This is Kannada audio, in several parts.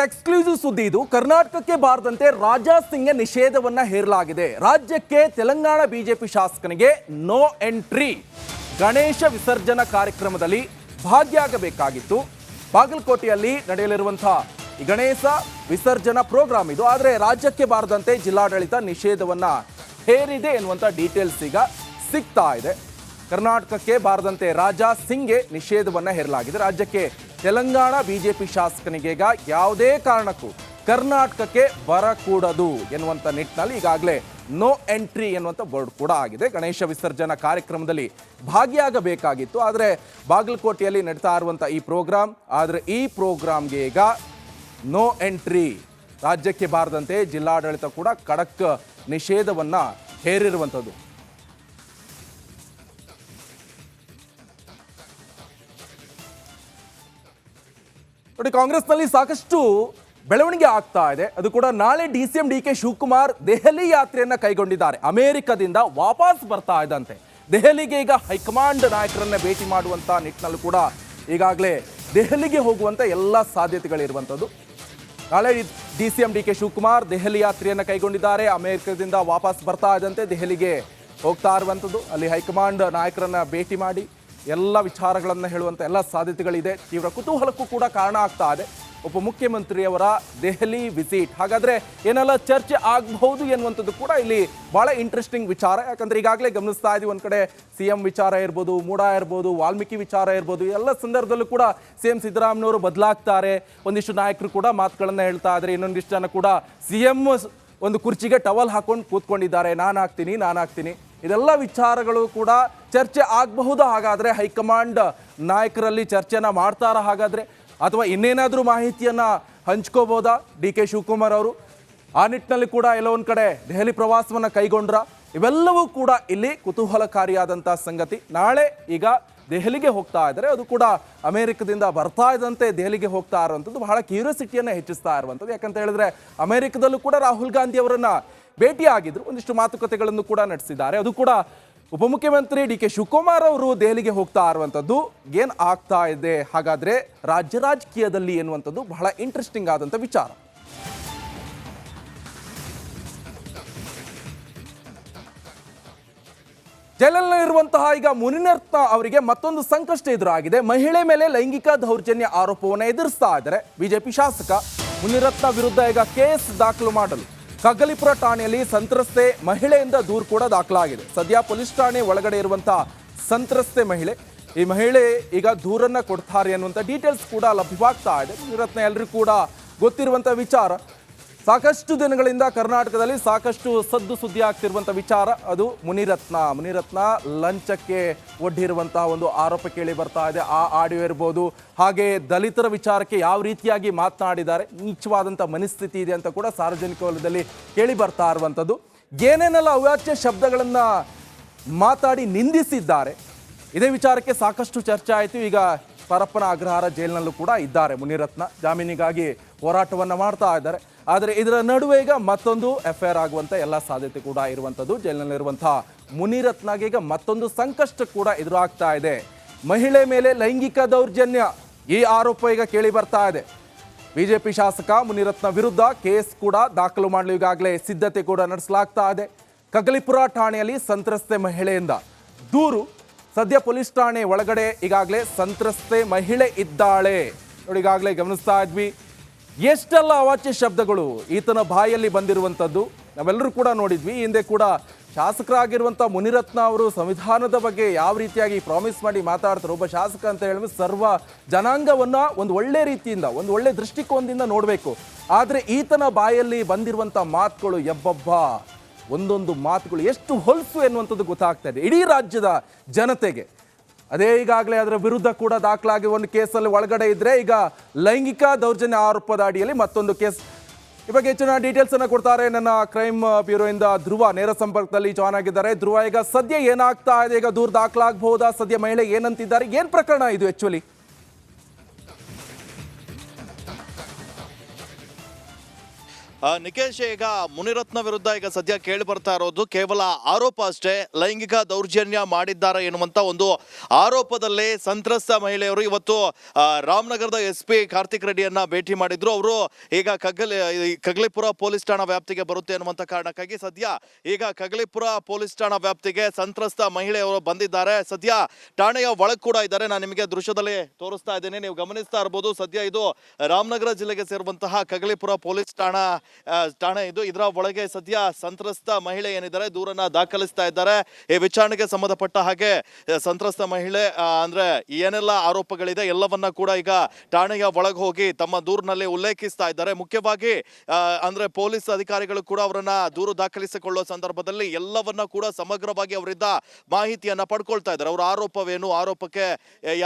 ಎಕ್ಸ್ಕ್ಲೂಸಿವ್ ಸುದ್ದಿ ಇದು. ಕರ್ನಾಟಕಕ್ಕೆ ಬಾರದಂತೆ ರಾಜಾ ಸಿಂಗ್ಗೆ ನಿಷೇಧವನ್ನ ಹೇರಲಾಗಿದೆ. ರಾಜ್ಯಕ್ಕೆ ತೆಲಂಗಾಣ ಬಿಜೆಪಿ ಶಾಸಕನಿಗೆ ನೋ ಎಂಟ್ರಿ. ಗಣೇಶ ವಿಸರ್ಜನಾ ಕಾರ್ಯಕ್ರಮದಲ್ಲಿ ಭಾಗಿಯಾಗಬೇಕಾಗಿತ್ತು. ಬಾಗಲಕೋಟೆಯಲ್ಲಿ ನಡೆಯಲಿರುವಂತಹ ಈ ಗಣೇಶ ವಿಸರ್ಜನಾ ಪ್ರೋಗ್ರಾಮ್ ಇದು. ಆದರೆ ರಾಜ್ಯಕ್ಕೆ ಬಾರದಂತೆ ಜಿಲ್ಲಾಡಳಿತ ನಿಷೇಧವನ್ನ ಹೇರಿದೆ ಎನ್ನುವಂಥ ಡೀಟೇಲ್ಸ್ ಈಗ ಸಿಗ್ತಾ ಇದೆ. ಕರ್ನಾಟಕಕ್ಕೆ ಬಾರದಂತೆ ರಾಜಾ ಸಿಂಗ್ಗೆ ನಿಷೇಧವನ್ನ ಹೇರಲಾಗಿದೆ. ರಾಜ್ಯಕ್ಕೆ ತೆಲಂಗಾಣ ಬಿಜೆಪಿ ಶಾಸಕನಿಗೆ ಈಗ ಯಾವುದೇ ಕಾರಣಕ್ಕೂ ಕರ್ನಾಟಕಕ್ಕೆ ಬರಕೂಡದು ಎನ್ನುವಂಥ ನಿಟ್ಟಿನಲ್ಲಿ ಈಗಾಗಲೇ ನೋ ಎಂಟ್ರಿ ಎನ್ನುವಂಥ ಬೋರ್ಡ್ ಕೂಡ ಆಗಿದೆ. ಗಣೇಶ ವಿಸರ್ಜನಾ ಕಾರ್ಯಕ್ರಮದಲ್ಲಿ ಭಾಗಿಯಾಗಬೇಕಾಗಿತ್ತು. ಆದರೆ ಬಾಗಲಕೋಟೆಯಲ್ಲಿ ನಡೀತಾ ಇರುವಂಥ ಈ ಪ್ರೋಗ್ರಾಮ್, ಆದರೆ ಈ ಪ್ರೋಗ್ರಾಮ್ಗೆ ಈಗ ನೋ ಎಂಟ್ರಿ. ರಾಜ್ಯಕ್ಕೆ ಬಾರದಂತೆ ಜಿಲ್ಲಾಡಳಿತ ಕೂಡ ಖಡಕ್ ನಿಷೇಧವನ್ನ ಹೇರಿರುವಂಥದ್ದು. ನೋಡಿ, ಕಾಂಗ್ರೆಸ್ನಲ್ಲಿ ಸಾಕಷ್ಟು ಬೆಳವಣಿಗೆ ಆಗ್ತಾ ಇದೆ. ಅದು ಕೂಡ ನಾಳೆ DCM DK ಶಿವಕುಮಾರ್ ದೆಹಲಿ ಯಾತ್ರೆಯನ್ನ ಕೈಗೊಂಡಿದ್ದಾರೆ. ಅಮೆರಿಕದಿಂದ ವಾಪಸ್ ಬರ್ತಾ ಇದ್ದಂತೆ ದೆಹಲಿಗೆ ಈಗ ಹೈಕಮಾಂಡ್ ನಾಯಕರನ್ನ ಭೇಟಿ ಮಾಡುವಂತ ನಿಟ್ಟಿನಲ್ಲೂ ಕೂಡ ಈಗಾಗಲೇ ದೆಹಲಿಗೆ ಹೋಗುವಂತ ಎಲ್ಲ ಸಾಧ್ಯತೆಗಳಿರುವಂಥದ್ದು. ನಾಳೆ DCM DK ಶಿವಕುಮಾರ್ ದೆಹಲಿ ಯಾತ್ರೆಯನ್ನ ಕೈಗೊಂಡಿದ್ದಾರೆ. ಅಮೆರಿಕದಿಂದ ವಾಪಸ್ ಬರ್ತಾ ಇದ್ದಂತೆ ದೆಹಲಿಗೆ ಹೋಗ್ತಾ ಇರುವಂಥದ್ದು. ಅಲ್ಲಿ ಹೈಕಮಾಂಡ್ ನಾಯಕರನ್ನ ಭೇಟಿ ಮಾಡಿ ಎಲ್ಲ ವಿಚಾರಗಳನ್ನು ಹೇಳುವಂಥ ಎಲ್ಲ ಸಾಧ್ಯತೆಗಳಿದೆ. ತೀವ್ರ ಕುತೂಹಲಕ್ಕೂ ಕೂಡ ಕಾರಣ ಆಗ್ತಾ ಇದೆ ಉಪಮುಖ್ಯಮಂತ್ರಿಯವರ ದೆಹಲಿ ವಿಸಿಟ್. ಹಾಗಾದರೆ ಏನೆಲ್ಲ ಚರ್ಚೆ ಆಗಬಹುದು ಎನ್ನುವಂಥದ್ದು ಕೂಡ ಇಲ್ಲಿ ಭಾಳ ಇಂಟ್ರೆಸ್ಟಿಂಗ್ ವಿಚಾರ. ಯಾಕಂದರೆ ಈಗಾಗಲೇ ಗಮನಿಸ್ತಾ ಇದ್ದೀವಿ, ಒಂದು ಕಡೆ CM ವಿಚಾರ ಇರ್ಬೋದು, ಮೂಡಾ ಇರ್ಬೋದು, ವಾಲ್ಮೀಕಿ ವಿಚಾರ ಇರ್ಬೋದು, ಎಲ್ಲ ಸಂದರ್ಭದಲ್ಲೂ ಕೂಡ CM ಸಿದ್ದರಾಮಯ್ಯನವರು ಬದಲಾಗ್ತಾರೆ. ಒಂದಿಷ್ಟು ನಾಯಕರು ಕೂಡ ಮಾತುಗಳನ್ನು ಹೇಳ್ತಾ ಇದ್ದಾರೆ. ಇನ್ನೊಂದಿಷ್ಟು ಜನ ಕೂಡ CM ಒಂದು ಕುರ್ಚಿಗೆ ಟವಲ್ ಹಾಕೊಂಡು ಕೂತ್ಕೊಂಡಿದ್ದಾರೆ, ನಾನು ಹಾಕ್ತೀನಿ. ಇದೆಲ್ಲ ವಿಚಾರಗಳು ಕೂಡ ಚರ್ಚೆ ಆಗಬಹುದು. ಹಾಗಾದರೆ ಹೈಕಮಾಂಡ್ ನಾಯಕರಲ್ಲಿ ಚರ್ಚೆನ ಮಾಡ್ತಾರ ಹಾಗಾದರೆ, ಅಥವಾ ಇನ್ನೇನಾದರೂ ಮಾಹಿತಿಯನ್ನು ಹಂಚ್ಕೋಬೋದಾ DK ಶಿವಕುಮಾರ್ ಅವರು? ಆ ನಿಟ್ಟಿನಲ್ಲಿ ಕೂಡ ಎಲ್ಲೋ ಒಂದು ಕಡೆ ದೆಹಲಿ ಪ್ರವಾಸವನ್ನು ಕೈಗೊಂಡ್ರ? ಇವೆಲ್ಲವೂ ಕೂಡ ಇಲ್ಲಿ ಕುತೂಹಲಕಾರಿಯಾದಂಥ ಸಂಗತಿ. ನಾಳೆ ಈಗ ದೆಹಲಿಗೆ ಹೋಗ್ತಾ ಇದ್ದಾರೆ. ಅದು ಕೂಡ ಅಮೆರಿಕದಿಂದ ಬರ್ತಾ ಇದ್ದಂತೆ ದೆಹಲಿಗೆ ಹೋಗ್ತಾ ಇರುವಂಥದ್ದು ಬಹಳ ಕ್ಯೂರಿಯಾಸಿಟಿಯನ್ನು ಹೆಚ್ಚಿಸ್ತಾ ಇರುವಂಥದ್ದು. ಯಾಕಂತ ಹೇಳಿದ್ರೆ ಅಮೆರಿಕದಲ್ಲೂ ಕೂಡ ರಾಹುಲ್ ಗಾಂಧಿ ಅವರನ್ನು ಭೇಟಿಯಾಗಿದ್ರು, ಒಂದಿಷ್ಟು ಮಾತುಕತೆಗಳನ್ನು ಕೂಡ ನಡೆಸಿದ್ದಾರೆ. ಅದು ಕೂಡ ಉಪಮುಖ್ಯಮಂತ್ರಿ DK ಶಿವಕುಮಾರ್ ಅವರು ದೆಹಲಿಗೆ ಹೋಗ್ತಾ ಇರುವಂಥದ್ದು ಏನು ಆಗ್ತಾ ಇದೆ ಹಾಗಾದ್ರೆ ರಾಜ್ಯ ರಾಜಕೀಯದಲ್ಲಿ ಎನ್ನುವಂಥದ್ದು ಬಹಳ ಇಂಟ್ರೆಸ್ಟಿಂಗ್ ಆದಂಥ ವಿಚಾರ. ಜೈಲಲ್ಲಿರುವಂತಹ ಈಗ ಮುನಿರತ್ನ ಅವರಿಗೆ ಮತ್ತೊಂದು ಸಂಕಷ್ಟ ಎದುರಾಗಿದೆ. ಮಹಿಳೆ ಮೇಲೆ ಲೈಂಗಿಕ ದೌರ್ಜನ್ಯ ಆರೋಪವನ್ನು ಎದುರಿಸ್ತಾ ಇದ್ದಾರೆ ಬಿಜೆಪಿ ಶಾಸಕ. ಮುನಿರತ್ನ ವಿರುದ್ಧ ಈಗ ಕೇಸ್ ದಾಖಲು ಮಾಡಲು ಕಗ್ಗಲಿಪುರ ಠಾಣೆಯಲ್ಲಿ ಸಂತ್ರಸ್ತೆ ಮಹಿಳೆಯಿಂದ ದೂರು ಕೂಡ ದಾಖಲಾಗಿದೆ. ಸದ್ಯ ಪೊಲೀಸ್ ಠಾಣೆ ಒಳಗಡೆ ಇರುವಂತಹ ಸಂತ್ರಸ್ತೆ ಮಹಿಳೆ, ಈ ಮಹಿಳೆ ಈಗ ದೂರನ್ನ ಕೊಡ್ತಾರೆ ಅನ್ನುವಂಥ ಡೀಟೇಲ್ಸ್ ಕೂಡ ಲಭ್ಯವಾಗ್ತಾ ಇದೆ. ಮುನಿರತ್ನ ಎಲ್ಲರಿಗೂ ಕೂಡ ಗೊತ್ತಿರುವಂಥ ವಿಚಾರ. ಸಾಕಷ್ಟು ದಿನಗಳಿಂದ ಕರ್ನಾಟಕದಲ್ಲಿ ಸಾಕಷ್ಟು ಸದ್ದು ಸುದ್ದಿ ಆಗ್ತಿರುವಂಥ ವಿಚಾರ ಅದು ಮುನಿರತ್ನ ಲಂಚಕ್ಕೆ ಒಡ್ಡಿರುವಂತಹ ಒಂದು ಆರೋಪ ಕೇಳಿ ಬರ್ತಾ ಇದೆ. ಆ ಆಡಿಯೋ ಇರ್ಬೋದು, ಹಾಗೆ ದಲಿತರ ವಿಚಾರಕ್ಕೆ ಯಾವ ರೀತಿಯಾಗಿ ಮಾತನಾಡಿದ್ದಾರೆ, ನೀಚವಾದಂಥ ಮನಸ್ಥಿತಿ ಇದೆ ಅಂತ ಕೂಡ ಸಾರ್ವಜನಿಕ ವಲಯದಲ್ಲಿ ಕೇಳಿ ಬರ್ತಾ ಇರುವಂಥದ್ದು. ಏನೇನೆಲ್ಲ ಅವಾಚ್ಯ ಶಬ್ದಗಳನ್ನು ಮಾತಾಡಿ ನಿಂದಿಸಿದ್ದಾರೆ, ಇದೇ ವಿಚಾರಕ್ಕೆ ಸಾಕಷ್ಟು ಚರ್ಚೆ ಆಯಿತು. ಈಗ ಪರಪ್ಪನ ಅಗ್ರಹಾರ ಜೈಲಿನಲ್ಲೂ ಕೂಡ ಇದ್ದಾರೆ ಮುನಿರತ್ನ. ಜಾಮೀನಿಗಾಗಿ ಹೋರಾಟವನ್ನು ಮಾಡ್ತಾ ಇದ್ದಾರೆ. ಆದರೆ ಇದರ ನಡುವೆ ಈಗ ಮತ್ತೊಂದು FIR ಆಗುವಂಥ ಎಲ್ಲ ಸಾಧ್ಯತೆ ಕೂಡ ಇರುವಂಥದ್ದು. ಜೈಲಿನಲ್ಲಿರುವಂತಹ ಮುನಿರತ್ನಗೆ ಈಗ ಮತ್ತೊಂದು ಸಂಕಷ್ಟ ಕೂಡ ಎದುರಾಗ್ತಾ ಇದೆ. ಮಹಿಳೆ ಮೇಲೆ ಲೈಂಗಿಕ ದೌರ್ಜನ್ಯ ಈ ಆರೋಪ ಈಗ ಕೇಳಿ ಬರ್ತಾ ಇದೆ. ಬಿಜೆಪಿ ಶಾಸಕ ಮುನಿರತ್ನ ವಿರುದ್ಧ ಕೇಸ್ ಕೂಡ ದಾಖಲು ಮಾಡಲು ಈಗಾಗಲೇ ಸಿದ್ಧತೆ ಕೂಡ ನಡೆಸಲಾಗ್ತಾ ಇದೆ. ಕಗ್ಗಲಿಪುರ ಠಾಣೆಯಲ್ಲಿ ಸಂತ್ರಸ್ತೆ ಮಹಿಳೆಯಿಂದ ದೂರು. ಸದ್ಯ ಪೊಲೀಸ್ ಠಾಣೆ ಒಳಗಡೆ ಈಗಾಗಲೇ ಸಂತ್ರಸ್ತೆ ಮಹಿಳೆ ಇದ್ದಾಳೆ. ನೋಡಿ, ಈಗಾಗಲೇ ಗಮನಿಸ್ತಾ ಇದ್ವಿ ಎಷ್ಟೆಲ್ಲ ಅವಾಚ್ಯ ಶಬ್ದಗಳು ಈತನ ಬಾಯಲ್ಲಿ ಬಂದಿರುವಂಥದ್ದು ನಾವೆಲ್ಲರೂ ಕೂಡ ನೋಡಿದ್ವಿ. ಹಿಂದೆ ಕೂಡ ಶಾಸಕರಾಗಿರುವಂಥ ಮುನಿರತ್ನ ಅವರು ಸಂವಿಧಾನದ ಬಗ್ಗೆ ಯಾವ ರೀತಿಯಾಗಿ ಪ್ರಾಮಿಸ್ ಮಾಡಿ ಮಾತಾಡ್ತಾರೆ. ಒಬ್ಬ ಶಾಸಕ ಅಂತ ಹೇಳಿದ್ರೆ ಸರ್ವ ಜನಾಂಗವನ್ನು ಒಂದು ಒಳ್ಳೆ ರೀತಿಯಿಂದ, ಒಂದು ಒಳ್ಳೆ ದೃಷ್ಟಿಕೋನದಿಂದ ನೋಡಬೇಕು. ಆದರೆ ಈತನ ಬಾಯಲ್ಲಿ ಬಂದಿರುವಂಥ ಮಾತುಗಳು ಎಬ್ಬಬ್ಬ, ಒಂದೊಂದು ಮಾತುಗಳು ಎಷ್ಟು ಹೊಲಸು ಎನ್ನುವಂಥದ್ದು ಗೊತ್ತಾಗ್ತಾ ಇದೆ ಇಡೀ ರಾಜ್ಯದ ಜನತೆಗೆ. ಅದೇ ಈಗಾಗಲೇ ಅದರ ವಿರುದ್ಧ ಕೂಡ ದಾಖಲಾಗಿ ಒಂದು ಕೇಸಲ್ಲಿ ಒಳಗಡೆ ಇದ್ರೆ, ಈಗ ಲೈಂಗಿಕ ದೌರ್ಜನ್ಯ ಆರೋಪದ ಅಡಿಯಲ್ಲಿ ಮತ್ತೊಂದು ಕೇಸ್. ಈ ಬಗ್ಗೆ ಹೆಚ್ಚಿನ ಡೀಟೇಲ್ಸ್ ಅನ್ನು ಕೊಡ್ತಾರೆ ನನ್ನ ಕ್ರೈಮ್ ಬ್ಯೂರೋಯಿಂದ ಧ್ರುವ ನೇರ ಸಂಪರ್ಕದಲ್ಲಿ ಜಾಯ್ನ್ ಆಗಿದ್ದಾರೆ. ಧ್ರುವ, ಈಗ ಸದ್ಯ ಏನಾಗ್ತಾ ಇದೆ? ಈಗ ದೂರು ದಾಖಲಾಗಬಹುದಾ? ಸದ್ಯ ಮಹಿಳೆ ಏನಂತಿದ್ದಾರೆ? ಏನ್ ಪ್ರಕರಣ ಇದು ಆಕ್ಚುಲಿ? ನಿಕೇಶ್, ಈಗ ಮುನಿರತ್ನ ವಿರುದ್ಧ ಈಗ ಸದ್ಯ ಕೇಳಿ ಬರ್ತಾ ಇರೋದು ಕೇವಲ ಆರೋಪ ಅಷ್ಟೇ. ಲೈಂಗಿಕ ದೌರ್ಜನ್ಯ ಮಾಡಿದ್ದಾರೆ ಎನ್ನುವಂತ ಒಂದು ಆರೋಪದಲ್ಲೇ ಸಂತ್ರಸ್ತ ಮಹಿಳೆಯರು ಇವತ್ತು ರಾಮನಗರದ SP ಕಾರ್ತಿಕ್ ರೆಡ್ಡಿಯನ್ನ ಭೇಟಿ ಮಾಡಿದ್ರು. ಅವರು ಈಗ ಕಗ್ಲಿಪುರ ಪೊಲೀಸ್ ಠಾಣಾ ವ್ಯಾಪ್ತಿಗೆ ಬರುತ್ತೆ ಅನ್ನುವಂತ ಕಾರಣಕ್ಕಾಗಿ ಸದ್ಯ ಈಗ ಕಗ್ಲಿಪುರ ಪೊಲೀಸ್ ಠಾಣಾ ವ್ಯಾಪ್ತಿಗೆ ಸಂತ್ರಸ್ತ ಮಹಿಳೆಯರು ಬಂದಿದ್ದಾರೆ. ಸದ್ಯ ಠಾಣೆಯ ಒಳಗೆ ಕೂಡ ಇದ್ದಾರೆ. ನಾನು ನಿಮಗೆ ದೃಶ್ಯದಲ್ಲಿ ತೋರಿಸ್ತಾ ಇದ್ದೇನೆ, ನೀವು ಗಮನಿಸ್ತಾ ಇರಬಹುದು. ಸದ್ಯ ಇದು ರಾಮನಗರ ಜಿಲ್ಲೆಗೆ ಸೇರುವಂತಹ ಕಗ್ಲಿಪುರ ಪೊಲೀಸ್ ಠಾಣೆ ಇದು. ಇದರ ಒಳಗೆ ಸದ್ಯ ಸಂತ್ರಸ್ತ ಮಹಿಳೆ ಏನಿದ್ದಾರೆ ದೂರನ್ನ ದಾಖಲಿಸ್ತಾ ಇದ್ದಾರೆ. ಈ ವಿಚಾರಣೆಗೆ ಸಂಬಂಧಪಟ್ಟ ಹಾಗೆ ಸಂತ್ರಸ್ತ ಮಹಿಳೆ ಅಂದ್ರೆ ಏನೆಲ್ಲ ಆರೋಪಗಳಿದೆ ಎಲ್ಲವನ್ನ ಕೂಡ ಈಗ ಠಾಣೆಯ ಒಳಗೆ ಹೋಗಿ ತಮ್ಮ ದೂರಿನಲ್ಲಿ ಉಲ್ಲೇಖಿಸ್ತಾ ಇದ್ದಾರೆ. ಮುಖ್ಯವಾಗಿ ಅಂದ್ರೆ ಪೊಲೀಸ್ ಅಧಿಕಾರಿಗಳು ಕೂಡ ಅವರನ್ನ ದೂರು ದಾಖಲಿಸಿಕೊಳ್ಳುವ ಸಂದರ್ಭದಲ್ಲಿ ಎಲ್ಲವನ್ನ ಕೂಡ ಸಮಗ್ರವಾಗಿ ಅವರಿಂದ ಮಾಹಿತಿಯನ್ನ ಪಡ್ಕೊಳ್ತಾ ಇದ್ದಾರೆ. ಅವರ ಆರೋಪವೇನು, ಆರೋಪಕ್ಕೆ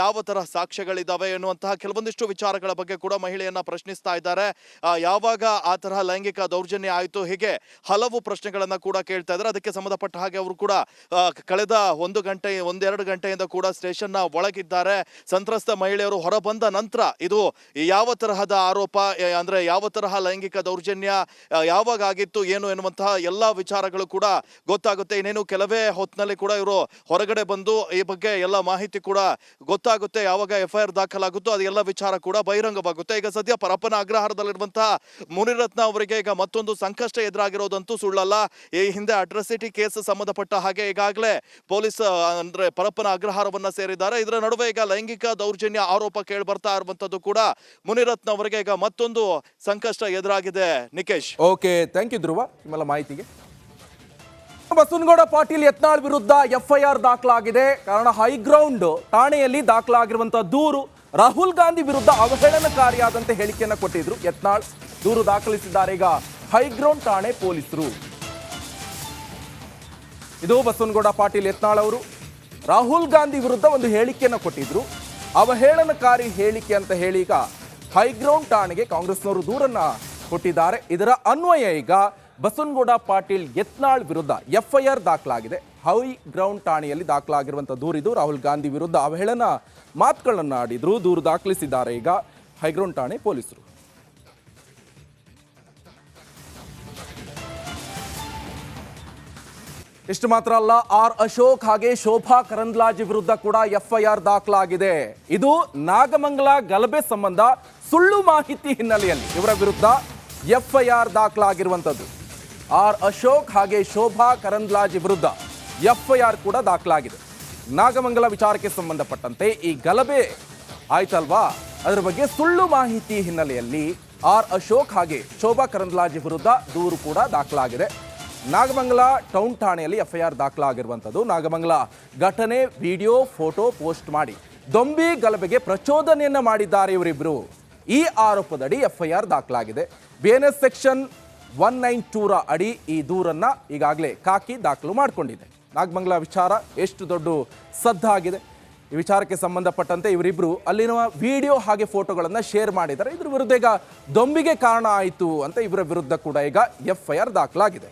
ಯಾವ ತರ ಸಾಕ್ಷ್ಯಗಳಿದಾವೆ ಎನ್ನುವಂತಹ ಕೆಲವೊಂದಿಷ್ಟು ವಿಚಾರಗಳ ಬಗ್ಗೆ ಕೂಡ ಮಹಿಳೆಯನ್ನ ಪ್ರಶ್ನಿಸ್ತಾ ಇದ್ದಾರೆ. ಯಾವಾಗ ಆ ತರಹ ಲೈಂಗಿಕ ದೌರ್ಜನ್ಯ ಆಯಿತು, ಹೀಗೆ ಹಲವು ಪ್ರಶ್ನೆಗಳನ್ನ ಕೂಡ ಕೇಳ್ತಾ ಇದ್ದಾರೆ. ಅದಕ್ಕೆ ಸಂಬಂಧಪಟ್ಟ ಹಾಗೆ ಅವರು ಕೂಡ ಕಳೆದ ಒಂದೆರಡು ಗಂಟೆಯಿಂದ ಕೂಡ ಸ್ಟೇಷನ್ ಒಳಗಿದ್ದಾರೆ. ಸಂತ್ರಸ್ತ ಮಹಿಳೆಯರು ಹೊರಬಂದ ನಂತರ ಇದು ಯಾವ ತರಹದ ಆರೋಪ, ಅಂದ್ರೆ ಯಾವ ತರಹ ಲೈಂಗಿಕ ದೌರ್ಜನ್ಯ ಯಾವಾಗ ಆಗಿತ್ತು ಏನು ಎನ್ನುವಂತಹ ಎಲ್ಲಾ ವಿಚಾರಗಳು ಕೂಡ ಗೊತ್ತಾಗುತ್ತೆ. ಇನ್ನೇನು ಕೆಲವೇ ಹೊತ್ತಿನಲ್ಲಿ ಕೂಡ ಇವರು ಹೊರಗಡೆ ಬಂದು ಈ ಬಗ್ಗೆ ಎಲ್ಲ ಮಾಹಿತಿ ಕೂಡ ಗೊತ್ತಾಗುತ್ತೆ. ಯಾವಾಗ FIR ದಾಖಲಾಗುತ್ತೋ ಅದೆಲ್ಲ ವಿಚಾರ ಕೂಡ ಬಹಿರಂಗವಾಗುತ್ತೆ. ಈಗ ಸದ್ಯ ಪರಪ್ಪನ ಅಗ್ರಹಾರದಲ್ಲಿರುವಂತಹ ಮುನಿರತ್ನ ಅವರಿಗೆ ಈಗ ಮತ್ತೊಂದು ಸಂಕಷ್ಟ ಎದುರಾಗಿರೋದಂತೂ ಸುಳ್ಳಲ್ಲ. ಈ ಹಿಂದೆ ಅಟ್ರಾಸಿಟಿ ಕೇಸ್ ಸಂಬಂಧಪಟ್ಟ ಹಾಗೆ ಈಗಾಗಲೇ ಪೊಲೀಸ್ ಅಂದ್ರೆ ಪರಪ್ಪನ ಅಗ್ರಹಾರವನ್ನ ಸೇರಿದ್ದಾರೆ. ಇದರ ನಡುವೆ ಈಗ ಲೈಂಗಿಕ ದೌರ್ಜನ್ಯ ಆರೋಪ ಕೇಳಿ ಬರ್ತಾ ಇರುವಂತದ್ದು ಕೂಡ ಮುನಿರತ್ನ ಅವರಿಗೆ ಈಗ ಮತ್ತೊಂದು ಸಂಕಷ್ಟ ಎದುರಾಗಿದೆ. ನಿಕೇಶ್, ಓಕೆ, ಥ್ಯಾಂಕ್ ಯು ಧ್ರುವ ನಿಮ್ಮೆಲ್ಲ ಮಾಹಿತಿಗೆ. ಬಸವನಗೌಡ ಪಾಟೀಲ್ ಯತ್ನಾಳ್ ವಿರುದ್ಧ FIR ದಾಖಲಾಗಿದೆ. ಕಾರಣ ಹೈಗ್ರೌಂಡ್ ಠಾಣೆಯಲ್ಲಿ ದಾಖಲಾಗಿರುವಂತಹ ದೂರು ರಾಹುಲ್ ಗಾಂಧಿ ವಿರುದ್ಧ ಅವಹೇಳನಕಾರಿಯಾದಂತೆ ಹೇಳಿಕೆಯನ್ನು ಕೊಟ್ಟಿದ್ರು ಯತ್ನಾಳ್. ದೂರು ದಾಖಲಿಸಿದ್ದಾರೆ ಈಗ ಹೈಗ್ರೌಂಡ್ ಠಾಣೆ ಪೊಲೀಸರು. ಇದು ಬಸವನಗೌಡ ಪಾಟೀಲ್ ಯತ್ನಾಳ್ ಅವರು ರಾಹುಲ್ ಗಾಂಧಿ ವಿರುದ್ಧ ಒಂದು ಹೇಳಿಕೆಯನ್ನು ಕೊಟ್ಟಿದ್ರು. ಅವಹೇಳನಕಾರಿ ಹೇಳಿಕೆ ಅಂತ ಹೇಳಿ ಈಗ ಹೈಗ್ರೌಂಡ್ ಠಾಣೆಗೆ ಕಾಂಗ್ರೆಸ್ನವರು ದೂರನ್ನ ಕೊಟ್ಟಿದ್ದಾರೆ. ಇದರ ಅನ್ವಯ ಈಗ ಬಸವನಗೌಡ ಪಾಟೀಲ್ ಯತ್ನಾಳ್ ವಿರುದ್ಧ FIR ದಾಖಲಾಗಿದೆ. ಹೈಗ್ರೌಂಡ್ ಠಾಣೆಯಲ್ಲಿ ದಾಖಲಾಗಿರುವಂತಹ ದೂರಿದು. ರಾಹುಲ್ ಗಾಂಧಿ ವಿರುದ್ಧ ಅವಹೇಳನ ಮಾತುಗಳನ್ನು ಆಡಿದ್ರು. ದೂರು ದಾಖಲಿಸಿದ್ದಾರೆ ಈಗ ಹೈಗ್ರೌಂಡ್ ಠಾಣೆ ಪೊಲೀಸರು. ಇಷ್ಟು ಮಾತ್ರ ಅಲ್ಲ, ಅಶೋಕ್ ಹಾಗೆ ಶೋಭಾ ಕರಂದ್ಲಾಜೆ ವಿರುದ್ಧ ಕೂಡ FIR ದಾಖಲಾಗಿದೆ. ಇದು ನಾಗಮಂಗಲ ಗಲಭೆ ಸಂಬಂಧ ಸುಳ್ಳು ಮಾಹಿತಿ ಹಿನ್ನೆಲೆಯಲ್ಲಿ ಇವರ ವಿರುದ್ಧ FIR ದಾಖಲಾಗಿರುವಂಥದ್ದು. ಅಶೋಕ್ ಹಾಗೆ ಶೋಭಾ ಕರಂದ್ಲಾಜೆ ವಿರುದ್ಧ FIR ಕೂಡ ದಾಖಲಾಗಿದೆ. ನಾಗಮಂಗಲ ವಿಚಾರಕ್ಕೆ ಸಂಬಂಧಪಟ್ಟಂತೆ ಈ ಗಲಭೆ ಆಯ್ತಲ್ವಾ, ಅದರ ಬಗ್ಗೆ ಸುಳ್ಳು ಮಾಹಿತಿ ಹಿನ್ನೆಲೆಯಲ್ಲಿ ಅಶೋಕ್ ಹಾಗೆ ಶೋಭಾ ಕರಂದ್ಲಾಜೆ ವಿರುದ್ಧ ದೂರು ಕೂಡ ದಾಖಲಾಗಿದೆ. ನಾಗಮಂಗಲ ಟೌನ್ ಠಾಣೆಯಲ್ಲಿ FIR ದಾಖಲಾಗಿರುವಂಥದ್ದು. ನಾಗಮಂಗಲ ಘಟನೆ ವಿಡಿಯೋ ಫೋಟೋ ಪೋಸ್ಟ್ ಮಾಡಿ ದೊಂಬಿ ಗಲಭೆಗೆ ಪ್ರಚೋದನೆಯನ್ನ ಮಾಡಿದ್ದಾರೆ ಇವರಿಬ್ಬರು. ಈ ಆರೋಪದಡಿ FIR ದಾಖಲಾಗಿದೆ. BNS ಸೆಕ್ಷನ್ 192 ಅಡಿ ಈ ದೂರನ್ನ ಈಗಾಗಲೇ ಕಾಕಿ ದಾಖಲು ಮಾಡಿಕೊಂಡಿದೆ. ನಾಗಮಂಗಲ ವಿಚಾರ ಎಷ್ಟು ದೊಡ್ಡ ಸದ್ದಾಗಿದೆ. ಈ ವಿಚಾರಕ್ಕೆ ಸಂಬಂಧಪಟ್ಟಂತೆ ಇವರಿಬ್ಬರು ಅಲ್ಲಿನ ವಿಡಿಯೋ ಹಾಗೆ ಫೋಟೋಗಳನ್ನು ಶೇರ್ ಮಾಡಿದ್ದಾರೆ. ಇದ್ರ ವಿರುದ್ಧ ಈಗ ದೊಂಬಿಗೆ ಕಾರಣ ಆಯಿತು ಅಂತ ಇವರ ವಿರುದ್ಧ ಕೂಡ ಈಗ FIR ದಾಖಲಾಗಿದೆ.